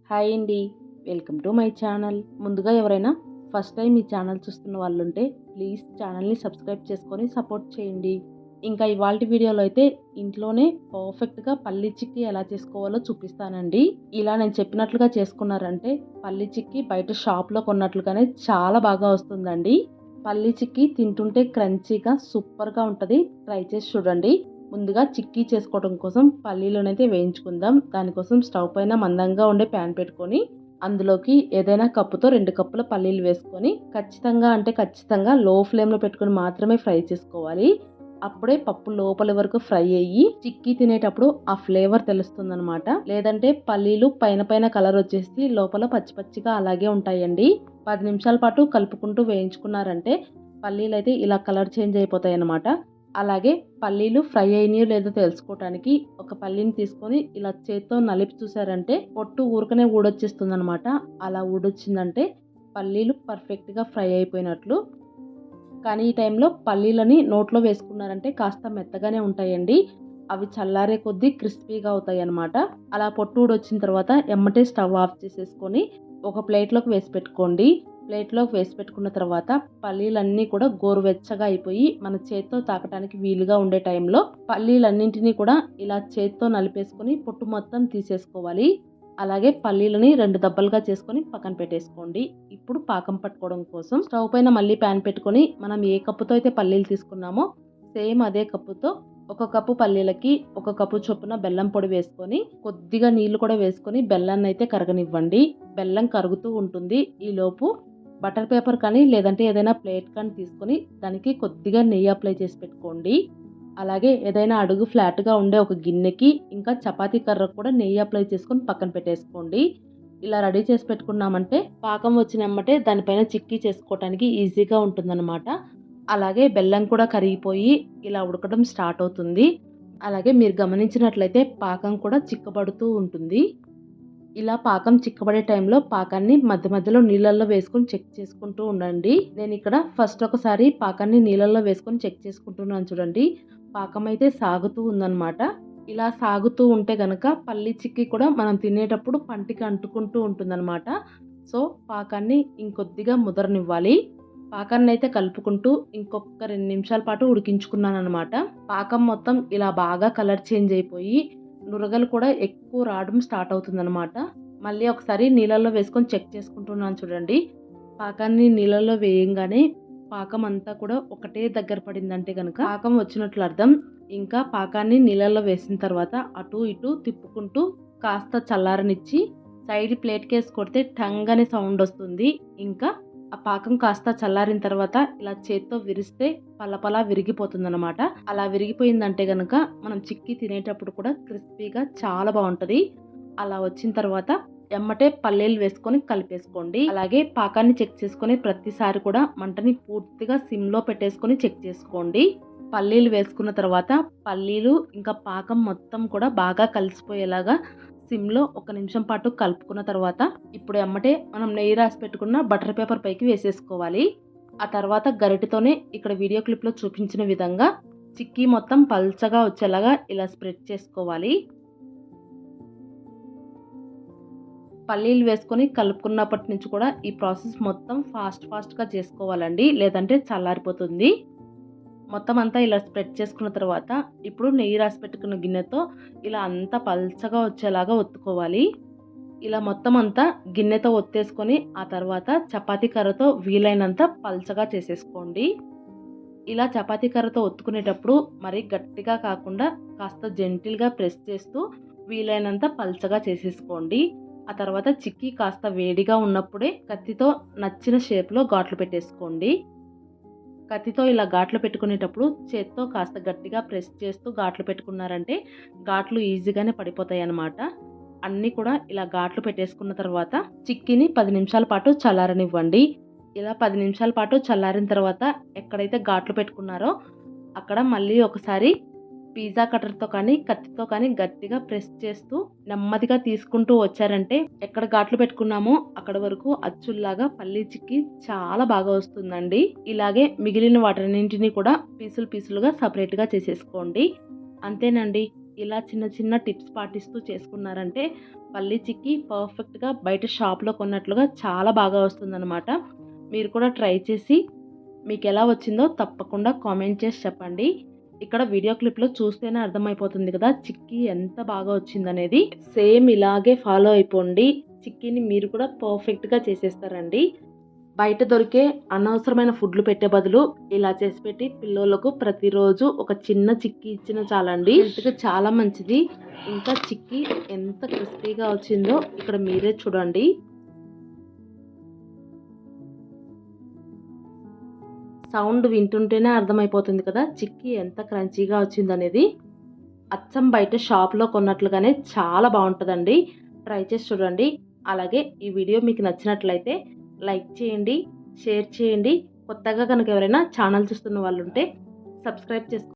Hi అండి. Welcome to my channel. ముందుగా ఎవరైనా ఫస్ట్ టైం ఈ ఛానల్ చూస్తున్న వాళ్ళుంటే ప్లీజ్ ఛానల్ని సబ్స్క్రైబ్ చేసుకొని సపోర్ట్ చేయండి. ఇంకా ఇవాల్టి వీడియోలో అయితే ఇంట్లోనే పర్ఫెక్ట్‌గా పల్లీ చిక్కీ ఎలా చేసుకోవాలో చూపిస్తానండి. ఇలా నేను చెప్పినట్లుగా చేసుకున్నారంటే పల్లీ చిక్కీ బయట షాప్‌లో కొన్నట్లుగానే చాలా బాగా వస్తుందండి. పల్లీ చిక్కీ తింటుంటే క్రంచీగా సూపర్‌గా ఉంటది. ట్రై చేసి చూడండి. ముందుగా చిక్కీ చేసుకోవడం కోసం పల్లీలనైతే వేయించుకుందాం. దానికోసం స్టవ్ పైన మందంగా ఉండే ప్యాన్ పెట్టుకొని అందులోకి ఏదైనా కప్పుతో 2 కప్పుల పల్లీలు వేసుకొని ఖచ్చితంగా లో ఫ్లేమ్‌లో పెట్టుకొని మాత్రమే ఫ్రై చేసుకోవాలి. అప్పుడే పప్పు లోపలి వరకు ఫ్రై అయ్యి చిక్కీ తినేటప్పుడు ఆ ఫ్లేవర్ తెలుస్తుందనమాట. లేదంటే పల్లీలు పైన పైన కలర్ వచ్చేసి లోపల పచ్చి పచ్చిగా అలాగే ఉంటాయండి. 10 నిమిషాల పాటు కలుపుకుంటూ వేయించుకున్నారంటే పల్లీలైతే ఇలా కలర్ చేంజ్ అయిపోతాయన్నమాట. అలాగే పల్లీలు ఫ్రై అయినాయో లేదో తెలుసుకోవటానికి ఒక పల్లీని తీసుకొని ఇలా చేత్తో నలిపి చూసారంటే పొట్టు ఊరకనే ఊడొచ్చేస్తుందనమాట. అలా ఊడొచ్చిందంటే పల్లీలు పర్ఫెక్ట్‌గా ఫ్రై అయిపోయినట్లు. కానీ ఈ టైంలో పల్లీలని నోట్లో వేసుకున్నారంటే కాస్త మెత్తగానే ఉంటాయండి. అవి చల్లారే కొద్దీ క్రిస్పీగా అవుతాయన్నమాట. అలా పొట్టు ఊడొచ్చిన తర్వాత ఎమ్మటే స్టవ్ ఆఫ్ చేసేసుకొని ఒక ప్లేట్‌లోకి వేసి పెట్టుకోండి. ప్లేట్‌లోకి వేసి పెట్టుకున్న తర్వాత పల్లీలన్నీ కూడా గోరువెచ్చగా అయిపోయి మన చేత్తో తాకటానికి వీలుగా ఉండే టైంలో పల్లీలన్నింటినీ కూడా ఇలా చేత్తో నలిపేసుకొని పొట్టు మొత్తం తీసేసుకోవాలి. అలాగే పల్లీలని 2 దబ్బలుగా చేసుకొని పక్కన పెట్టేసుకోండి. ఇప్పుడు పాకం పట్టుకోవడం కోసం స్టవ్ పైన మళ్ళీ ప్యాన్ పెట్టుకొని మనం ఏ కప్పుతో అయితే పల్లీలు తీసుకున్నామో సేమ్ అదే కప్పుతో ఒక కప్పు పల్లీలకి ఒక కప్పు చొప్పున బెల్లం పొడి వేసుకొని కొద్దిగా నీళ్లు కూడా వేసుకొని బెల్లాన్ని అయితే కరగనివ్వండి. బెల్లం కరుగుతూ ఉంటుంది. ఈలోపు బటర్ పేపర్ కానీ లేదంటే ఏదైనా ప్లేట్ కానీ తీసుకొని దానికి కొద్దిగా నెయ్యి అప్లై చేసి పెట్టుకోండి. అలాగే ఏదైనా అడుగు ఫ్లాట్‌గా ఉండే ఒక గిన్నెకి ఇంకా చపాతీ కర్రకు కూడా నెయ్యి అప్లై చేసుకొని పక్కన పెట్టేసుకోండి. ఇలా రెడీ చేసి పెట్టుకున్నామంటే పాకం వచ్చినెమ్మటే దానిపైన చిక్కీ చేసుకోవటానికి ఈజీగా ఉంటుందన్నమాట. అలాగే బెల్లం కూడా కరిగిపోయి ఇలా ఉడకడం స్టార్ట్ అవుతుంది. అలాగే మీరు గమనించినట్లయితే పాకం కూడా చిక్కబడుతూ ఉంటుంది. ఇలా పాకం చిక్కబడే టైంలో పాకాన్ని మధ్య మధ్యలో నీళ్ళల్లో వేసుకొని చెక్ చేసుకుంటూ ఉండండి. నేను ఇక్కడ ఫస్ట్ ఒకసారి పాకాన్ని నీళ్ళల్లో వేసుకొని చెక్ చేసుకుంటున్నాను చూడండి. పాకం అయితే సాగుతూ ఉందన్నమాట. ఇలా సాగుతూ ఉంటే గనక పల్లి చిక్కీ కూడా మనం తినేటప్పుడు పంటికి అంటుకుంటూ ఉంటుందన్నమాట. సో పాకాన్ని ఇంకొద్దిగా ముదరనివ్వాలి. పాకాన్ని అయితే కలుపుకుంటూ ఇంకొక 2 నిమిషాల పాటు ఉడికించుకున్నానన్నమాట. పాకం మొత్తం ఇలా బాగా కలర్ చేంజ్ అయిపోయి నురగలు కూడా ఎక్కువ రావడం స్టార్ట్ అవుతుందన్నమాట. మళ్ళీ ఒకసారి నీళ్ళల్లో వేసుకొని చెక్ చేసుకుంటున్నాను చూడండి. పాకాన్ని నీళ్ళల్లో వేయంగానే పాకం అంతా కూడా ఒకటే దగ్గర పడిందంటే గనక పాకం వచ్చినట్లు అర్థం. ఇంకా పాకాన్ని నీళ్ళల్లో వేసిన తర్వాత అటు ఇటు తిప్పుకుంటూ కాస్త చల్లారనిచ్చి సైడ్ ప్లేట్‌కేసి కొడితే టంగ్ అనే సౌండ్ వస్తుంది. ఇంకా ఆ పాకం కాస్త చల్లారిన తర్వాత ఇలా చేత్తో విరిస్తే పలపలా విరిగిపోతుందన్నమాట. అలా విరిగిపోయిందంటే గనక మనం చిక్కీ తినేటప్పుడు కూడా క్రిస్పీగా చాలా బాగుంటది. అలా వచ్చిన తర్వాత ఎమ్మటే పల్లీలు వేసుకొని కలిపేసుకోండి. అలాగే పాకాన్ని చెక్ చేసుకొని ప్రతిసారి కూడా మంటని పూర్తిగా సిమ్‌లో పెట్టేసుకొని చెక్ చేసుకోండి. పల్లీలు వేసుకున్న తర్వాత పల్లీలు ఇంకా పాకం మొత్తం కూడా బాగా కలిసిపోయేలాగా సిమ్‌లో ఒక నిమిషం పాటు కలుపుకున్న తర్వాత ఇప్పుడు ఎమ్మటే మనం నెయ్యి రాసి పెట్టుకున్న బటర్ పేపర్ పైకి వేసేసుకోవాలి. ఆ తర్వాత గరిటెతోనే ఇక్కడ వీడియో క్లిప్‌లో చూపించిన విధంగా చిక్కీ మొత్తం పల్చగా వచ్చేలాగా ఇలా స్ప్రెడ్ చేసుకోవాలి. పల్లీలు వేసుకొని కలుపుకున్నప్పటి నుంచి కూడా ఈ ప్రాసెస్ మొత్తం ఫాస్ట్‌గా చేసుకోవాలండి. లేదంటే చల్లారిపోతుంది. మొత్తం అంతా ఇలా స్ప్రెడ్ చేసుకున్న తర్వాత ఇప్పుడు నెయ్యి రాసి పెట్టుకున్న గిన్నెతో ఇలా అంతా పల్చగా వచ్చేలాగా ఒత్తుకోవాలి. ఇలా మొత్తం అంతా గిన్నెతో ఒత్తేసుకొని ఆ తర్వాత చపాతీ కర్రతో వీలైనంత పల్చగా చేసేసుకోండి. ఇలా చపాతీ కర్రతో ఒత్తుకునేటప్పుడు మరీ గట్టిగా కాకుండా కాస్త జెంటిల్‌గా ప్రెస్ చేస్తూ వీలైనంత పల్చగా చేసేసుకోండి. ఆ తర్వాత చిక్కీ కాస్త వేడిగా ఉన్నప్పుడే కత్తితో నచ్చిన షేప్‌లో ఘాట్లు పెట్టేసుకోండి. కత్తితో ఇలా ఘాట్లు పెట్టుకునేటప్పుడు చేత్తో కాస్త గట్టిగా ప్రెస్ చేస్తూ ఘాట్లు పెట్టుకున్నారంటే ఘాట్లు ఈజీగానే పడిపోతాయన్నమాట. అన్నీ కూడా ఇలా ఘాట్లు పెట్టేసుకున్న తర్వాత చిక్కీని 10 నిమిషాల పాటు చల్లారనివ్వండి. ఇలా 10 నిమిషాల పాటు చల్లారిన తర్వాత ఎక్కడైతే ఘాట్లు పెట్టుకున్నారో అక్కడ మళ్ళీ ఒకసారి పిజ్జా కట్టర్‌తో కానీ, కత్తితో కానీ గట్టిగా ప్రెస్ చేస్తూ నెమ్మదిగా తీసుకుంటూ వచ్చారంటే ఎక్కడ ఘాట్లు పెట్టుకున్నామో అక్కడి వరకు అచ్చుల్లాగా పల్లీ చిక్కీ చాలా బాగా వస్తుందండి. ఇలాగే మిగిలిన వాటన్నింటిని కూడా పీసులుగా సెపరేట్‌గా చేసేసుకోండి. అంతేనండి. ఇలా చిన్న చిన్న టిప్స్ పాటిస్తూ చేసుకున్నారంటే పల్లీ చిక్కీ పర్ఫెక్ట్గా బయట షాప్లో కొన్నట్లుగా చాలా బాగా వస్తుందన్నమాట. మీరు కూడా ట్రై చేసి మీకు ఎలా వచ్చిందో తప్పకుండా కామెంట్ చేసి చెప్పండి. ఇక్కడ వీడియో క్లిప్లో చూస్తేనే అర్థమైపోతుంది కదా చిక్కీ ఎంత బాగా వచ్చిందనేది. సేమ్ ఇలాగే ఫాలో అయిపోండి, చిక్కీని మీరు కూడా పర్ఫెక్ట్గా చేసేస్తారండి. బయట దొరికే అనవసరమైన ఫుడ్లు పెట్టే బదులు ఇలా చేసి పెట్టి పిల్లలకు ప్రతిరోజు ఒక చిన్న చిక్కీ ఇచ్చిన చాలండి. హెల్త్కి చాలా మంచిది. ఇంకా చిక్కీ ఎంత క్రిస్పీగా వచ్చిందో ఇక్కడ మీరే చూడండి. సౌండ్ వింటుంటేనే అర్థమైపోతుంది కదా చిక్కీ ఎంత క్రంచీగా వచ్చిందనేది. అచ్చం బయట షాప్లో కొన్నట్లుగానే చాలా బాగుంటుందండి. ట్రై చేసి చూడండి. అలాగే ఈ వీడియో మీకు నచ్చినట్లయితే లైక్ చేయండి, షేర్ చేయండి. కొత్తగా కనుక ఎవరైనా ఛానల్ చూస్తున్న వాళ్ళు ఉంటే సబ్స్క్రైబ్ చేసుకోండి.